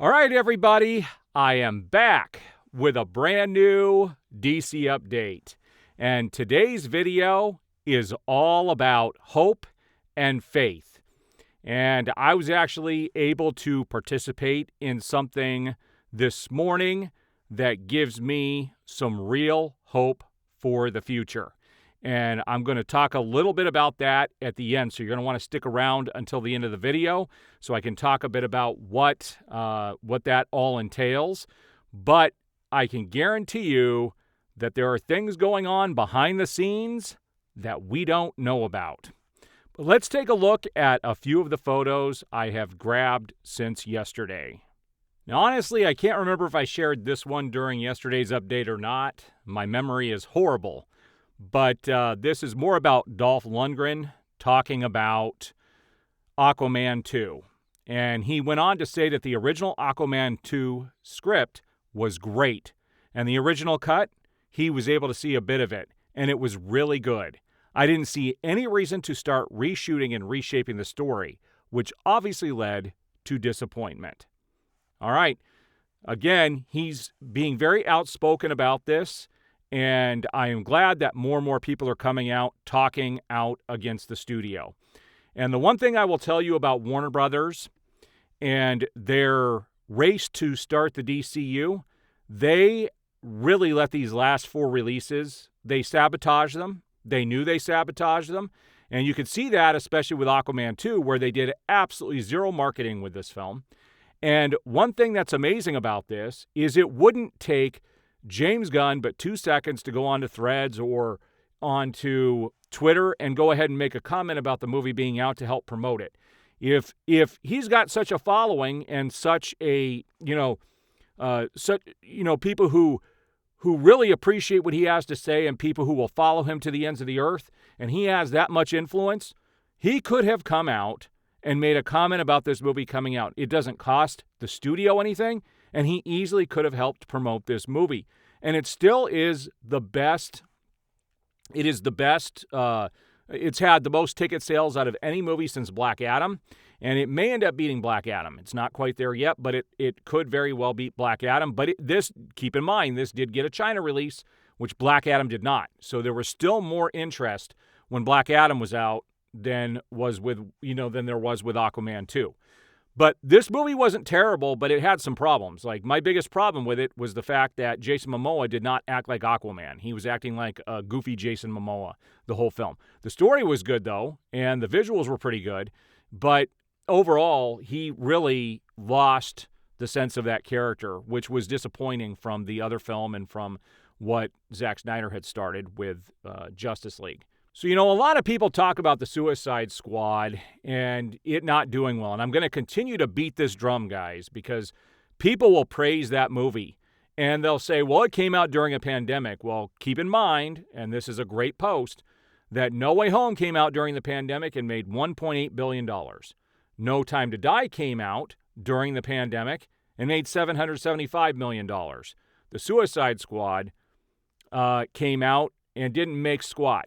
All right, everybody, I am back with a brand new DC update. And today's video is all about hope and faith. And I was actually able to participate in something this morning that gives me some real hope for the future. And I'm going to talk a little bit about that at the end. So you're going to want to stick around until the end of the video so I can talk a bit about what that all entails. But I can guarantee you that there are things going on behind the scenes that we don't know about. But let's take a look at a few of the photos I have grabbed since yesterday. Now, honestly, I can't remember if I shared this one during yesterday's update or not. My memory is horrible. But this is more about Dolph Lundgren talking about Aquaman 2. And he went on to say that the original Aquaman 2 script was great. And the original cut, he was able to see a bit of it. And it was really good. I didn't see any reason to start reshooting and reshaping the story, which obviously led to disappointment. All right. Again, he's being very outspoken about this. And I am glad that more and more people are coming out, talking out against the studio. And the one thing I will tell you about Warner Brothers and their race to start the DCEU, they really let these last 4 releases, they sabotage them. They knew they sabotaged them. And you could see that especially with Aquaman 2, where they did absolutely zero marketing with this film. And one thing that's amazing about this is it wouldn't take James Gunn but 2 seconds to go onto Threads or onto Twitter and go ahead and make a comment about the movie being out to help promote it. If he's got such a following and such a people who really appreciate what he has to say and people who will follow him to the ends of the earth, and he has that much influence, he could have come out and made a comment about this movie coming out. It doesn't cost the studio anything. And he easily could have helped promote this movie. And it still is the best. It is the best. It's had the most ticket sales out of any movie since Black Adam. And it may end up beating Black Adam. It's not quite there yet, but it could very well beat Black Adam. But keep in mind, this did get a China release, which Black Adam did not. So there was still more interest when Black Adam was out than there was with Aquaman 2. But this movie wasn't terrible, but it had some problems. Like, my biggest problem with it was the fact that Jason Momoa did not act like Aquaman. He was acting like a goofy Jason Momoa the whole film. The story was good, though, and the visuals were pretty good. But overall, he really lost the sense of that character, which was disappointing from the other film and from what Zack Snyder had started with Justice League. So, a lot of people talk about the Suicide Squad and it not doing well. And I'm going to continue to beat this drum, guys, because people will praise that movie. And they'll say, well, it came out during a pandemic. Well, keep in mind, and this is a great post, that No Way Home came out during the pandemic and made $1.8 billion. No Time to Die came out during the pandemic and made $775 million. The Suicide Squad came out and didn't make squat.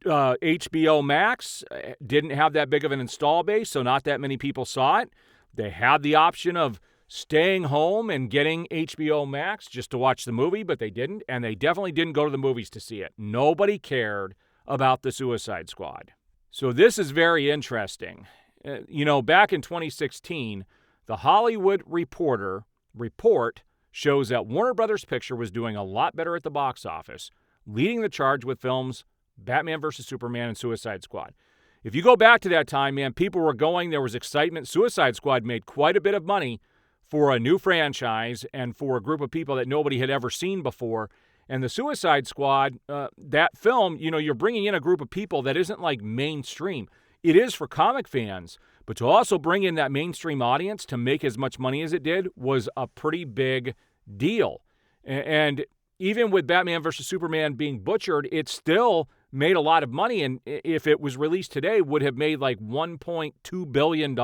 HBO Max didn't have that big of an install base, so not that many people saw it. They had the option of staying home and getting HBO Max just to watch the movie, but they didn't, and they definitely didn't go to the movies to see it. Nobody cared about the Suicide Squad. So this is very interesting. Back in 2016, the Hollywood Reporter report shows that Warner Brothers Picture was doing a lot better at the box office, leading the charge with films Batman vs. Superman and Suicide Squad. If you go back to that time, man, people were going, there was excitement. Suicide Squad made quite a bit of money for a new franchise and for a group of people that nobody had ever seen before. And the Suicide Squad, that film, you're bringing in a group of people that isn't like mainstream. It is for comic fans, but to also bring in that mainstream audience to make as much money as it did was a pretty big deal. And even with Batman vs. Superman being butchered, it still made a lot of money, and if it was released today, would have made like $1.2 billion.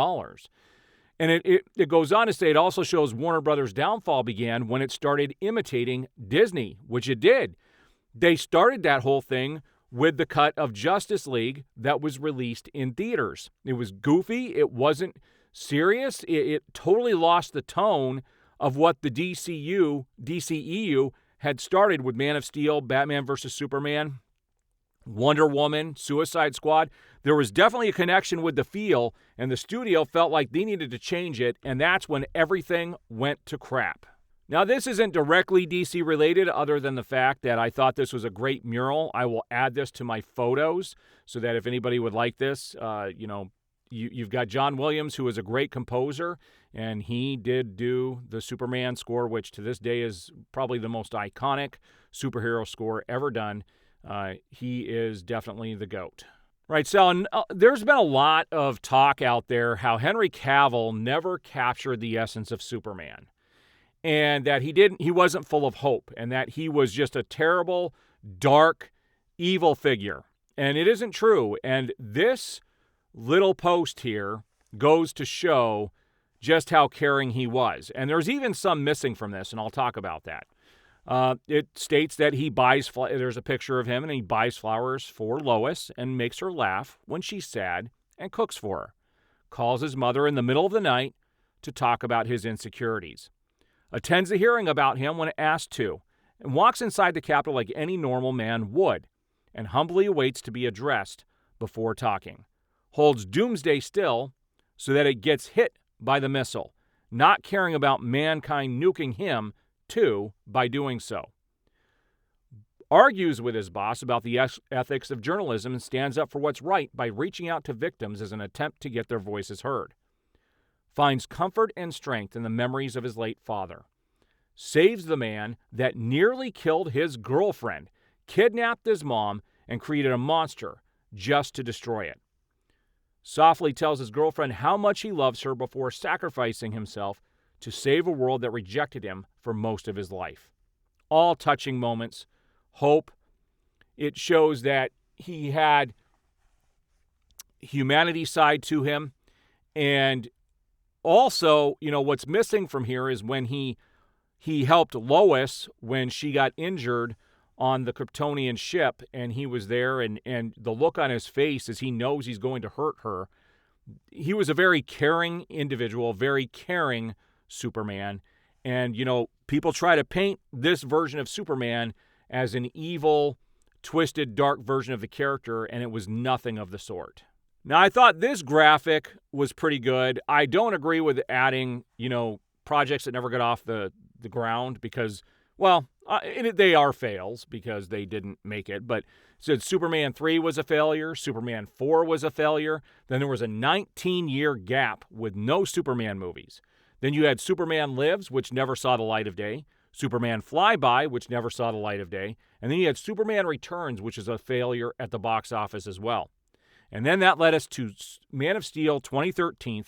And it goes on to say it also shows Warner Brothers' downfall began when it started imitating Disney, which it did. They started that whole thing with the cut of Justice League that was released in theaters. It was goofy. It wasn't serious. It totally lost the tone of what the DCEU had started with Man of Steel, Batman vs. Superman, Wonder Woman, Suicide Squad. There was definitely a connection with the feel, and the studio felt like they needed to change it, and that's when everything went to crap. Now, this isn't directly DC related other than the fact that I thought this was a great mural. I will add this to my photos so that if anybody would like this, you've got John Williams, who is a great composer, and he did do the Superman score, which to this day is probably the most iconic superhero score ever done. He is definitely the GOAT. Right, so there's been a lot of talk out there how Henry Cavill never captured the essence of Superman, and that he wasn't full of hope, and that he was just a terrible, dark, evil figure. And it isn't true. And this little post here goes to show just how caring he was. And there's even some missing from this, and I'll talk about that. It states that he buys, there's a picture of him, and he buys flowers for Lois and makes her laugh when she's sad and cooks for her. Calls his mother in the middle of the night to talk about his insecurities. Attends a hearing about him when asked to, and walks inside the Capitol like any normal man would, and humbly waits to be addressed before talking. Holds Doomsday still so that it gets hit by the missile, not caring about mankind nuking him too by doing so. Argues with his boss about the ethics of journalism and stands up for what's right by reaching out to victims as an attempt to get their voices heard. Finds comfort and strength in the memories of his late father. Saves the man that nearly killed his girlfriend, kidnapped his mom, and created a monster just to destroy it. Softly tells his girlfriend how much he loves her before sacrificing himself to save a world that rejected him for most of his life. All touching moments, hope. It shows that he had humanity side to him. And also, what's missing from here is when he helped Lois when she got injured on the Kryptonian ship, and he was there, and the look on his face as he knows he's going to hurt her. He was a very caring individual, very caring Superman. And, people try to paint this version of Superman as an evil, twisted, dark version of the character, and it was nothing of the sort. Now, I thought this graphic was pretty good. I don't agree with adding, projects that never got off the ground because, they are fails because they didn't make it. But it said Superman 3 was a failure, Superman 4 was a failure. Then there was a 19-year gap with no Superman movies. Then you had Superman Lives, which never saw the light of day, Superman Flyby, which never saw the light of day, and then you had Superman Returns, which is a failure at the box office as well. And then that led us to Man of Steel 2013,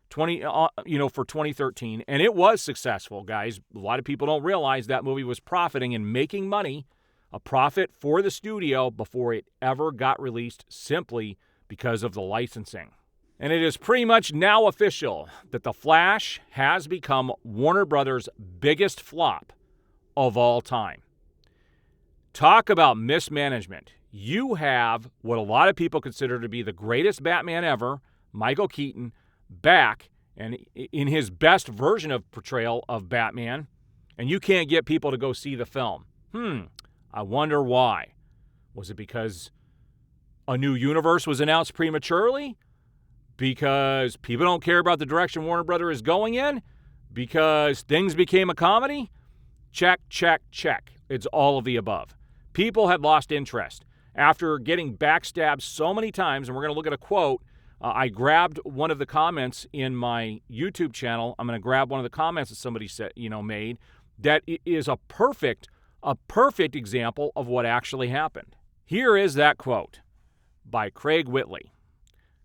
for 2013, and it was successful, guys. A lot of people don't realize that movie was profiting and making money, a profit for the studio before it ever got released simply because of the licensing. And it is pretty much now official that The Flash has become Warner Brothers' biggest flop of all time. Talk about mismanagement. You have what a lot of people consider to be the greatest Batman ever, Michael Keaton, back and in his best version of portrayal of Batman, and you can't get people to go see the film. I wonder why. Was it because a new universe was announced prematurely? Because people don't care about the direction Warner Brothers is going in? Because things became a comedy? Check, check, check. It's all of the above. People had lost interest. After getting backstabbed so many times, and we're going to look at a quote, I grabbed one of the comments in my YouTube channel. I'm going to grab one of the comments that somebody said, made, that is a perfect example of what actually happened. Here is that quote by Craig Whitley.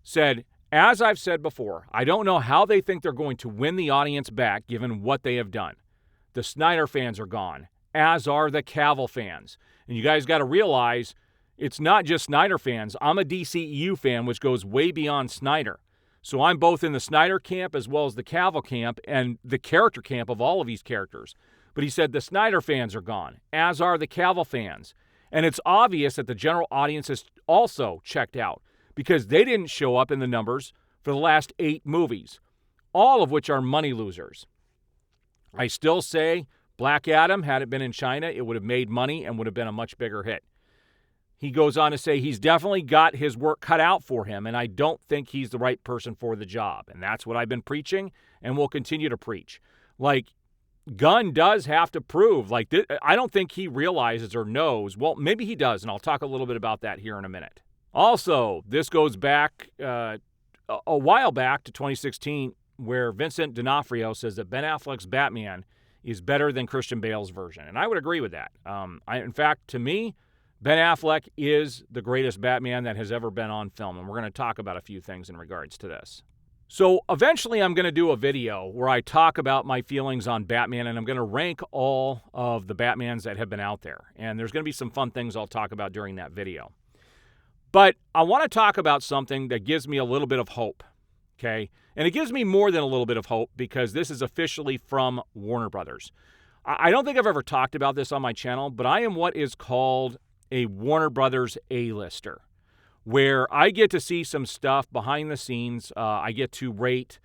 Said, "As I've said before, I don't know how they think they're going to win the audience back given what they have done. The Snyder fans are gone, as are the Cavill fans. And you guys got to realize it's not just Snyder fans. I'm a DCEU fan, which goes way beyond Snyder. So I'm both in the Snyder camp as well as the Cavill camp and the character camp of all of these characters. But he said the Snyder fans are gone, as are the Cavill fans. And it's obvious that the general audience has also checked out because they didn't show up in the numbers for the last 8 movies. all of which are money losers. I still say Black Adam, had it been in China, it would have made money and would have been a much bigger hit. He goes on to say he's definitely got his work cut out for him, and I don't think he's the right person for the job. And that's what I've been preaching and will continue to preach. Like, Gunn does have to prove, like, I don't think he realizes or knows. Well, maybe he does, and I'll talk a little bit about that here in a minute. Also, this goes back a while back to 2016, where Vincent D'Onofrio says that Ben Affleck's Batman is better than Christian Bale's version. And I would agree with that. In fact, to me, Ben Affleck is the greatest Batman that has ever been on film, and we're going to talk about a few things in regards to this. So eventually I'm going to do a video where I talk about my feelings on Batman, and I'm going to rank all of the Batmans that have been out there. And there's going to be some fun things I'll talk about during that video. But I want to talk about something that gives me a little bit of hope, okay? And it gives me more than a little bit of hope because this is officially from Warner Brothers. I don't think I've ever talked about this on my channel, but I am what is called a Warner Brothers A-lister, where I get to see some stuff behind the scenes. I get to rate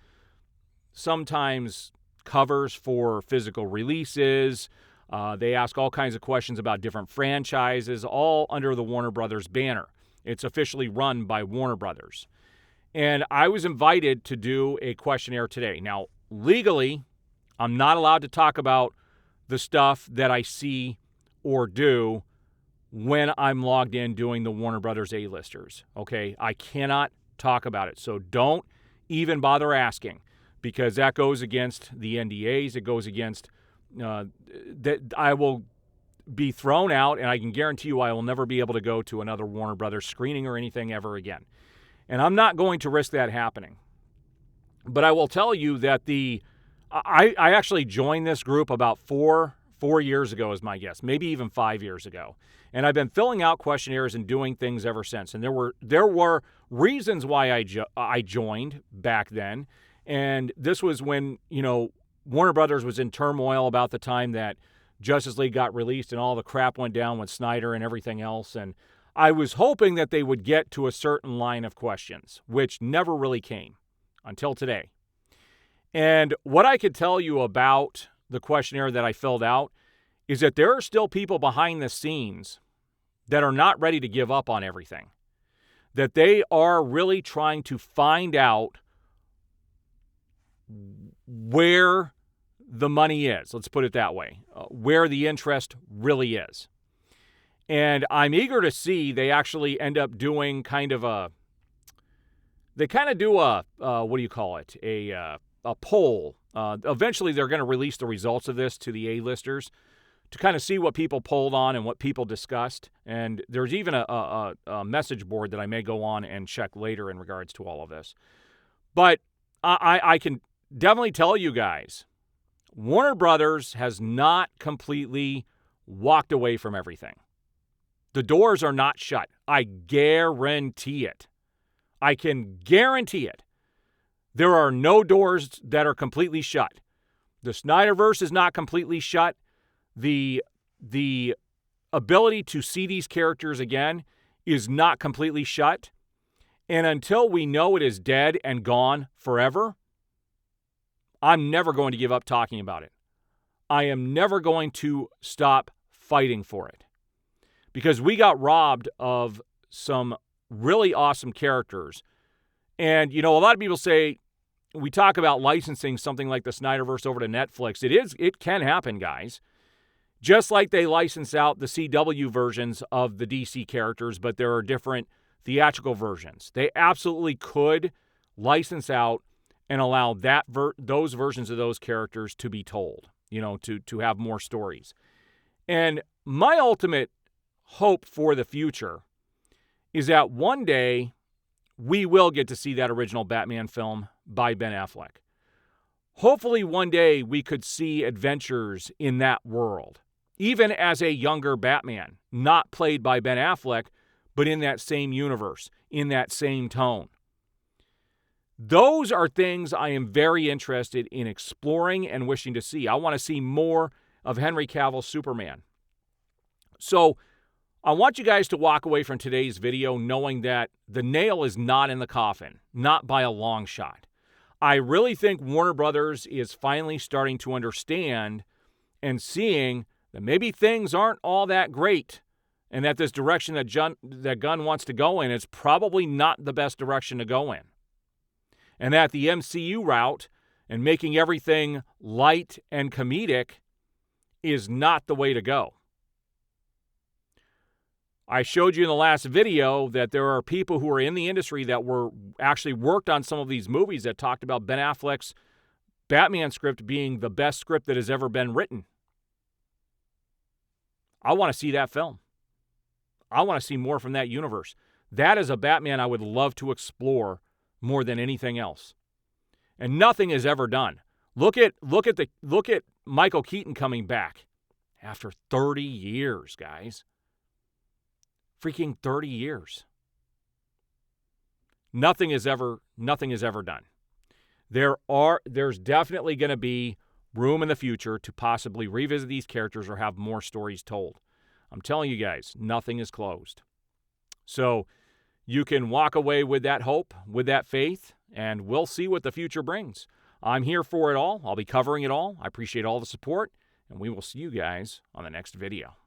sometimes covers for physical releases. They ask all kinds of questions about different franchises, all under the Warner Brothers banner. It's officially run by Warner Brothers. And I was invited to do a questionnaire today. Now, legally, I'm not allowed to talk about the stuff that I see or do when I'm logged in doing the Warner Brothers A-listers, okay? I cannot talk about it, so don't even bother asking, because that goes against the NDAs. It goes against that I will be thrown out, and I can guarantee you I will never be able to go to another Warner Brothers screening or anything ever again. And I'm not going to risk that happening. But I will tell you that I actually joined this group about four years ago, is my guess, maybe even 5 years ago. And I've been filling out questionnaires and doing things ever since. And there were reasons why I joined back then. And this was when, Warner Brothers was in turmoil about the time that Justice League got released and all the crap went down with Snyder and everything else. And I was hoping that they would get to a certain line of questions, which never really came until today. And what I could tell you about the questionnaire that I filled out is that there are still people behind the scenes that are not ready to give up on everything. That they are really trying to find out where the money is. Let's put it that way. Where the interest really is. And I'm eager to see they actually end up doing what do you call it? A poll. Eventually they're going to release the results of this to the A-listers to kind of see what people polled on and what people discussed. And there's even a message board that I may go on and check later in regards to all of this. But I can definitely tell you guys, Warner Brothers has not completely walked away from everything. The doors are not shut. I guarantee it. I can guarantee it. There are no doors that are completely shut. The Snyderverse is not completely shut. The ability to see these characters again is not completely shut. And until we know it is dead and gone forever, I'm never going to give up talking about it. I am never going to stop fighting for it. Because we got robbed of some really awesome characters. And, a lot of people say, we talk about licensing something like the Snyderverse over to Netflix. It can happen, guys. Just like they license out the CW versions of the DC characters, but there are different theatrical versions. They absolutely could license out and allow those versions of those characters to be told, to have more stories. And my ultimate hope for the future is that one day we will get to see that original Batman film by Ben Affleck. Hopefully one day we could see adventures in that world, even as a younger Batman, not played by Ben Affleck, but in that same universe, in that same tone. Those are things I am very interested in exploring and wishing to see. I want to see more of Henry Cavill's Superman. So I want you guys to walk away from today's video knowing that the nail is not in the coffin, not by a long shot. I really think Warner Brothers is finally starting to understand and seeing that maybe things aren't all that great, and that this direction that Gunn wants to go in is probably not the best direction to go in. And that the MCU route and making everything light and comedic is not the way to go. I showed you in the last video that there are people who are in the industry that were actually worked on some of these movies that talked about Ben Affleck's Batman script being the best script that has ever been written. I want to see that film. I want to see more from that universe. That is a Batman I would love to explore more than anything else. And nothing is ever done. Look at Michael Keaton coming back after 30 years, guys. Freaking 30 years. Nothing is ever done. There's definitely going to be room in the future to possibly revisit these characters or have more stories told. I'm telling you guys, nothing is closed. So you can walk away with that hope, with that faith, and we'll see what the future brings. I'm here for it all. I'll be covering it all. I appreciate all the support, and we will see you guys on the next video.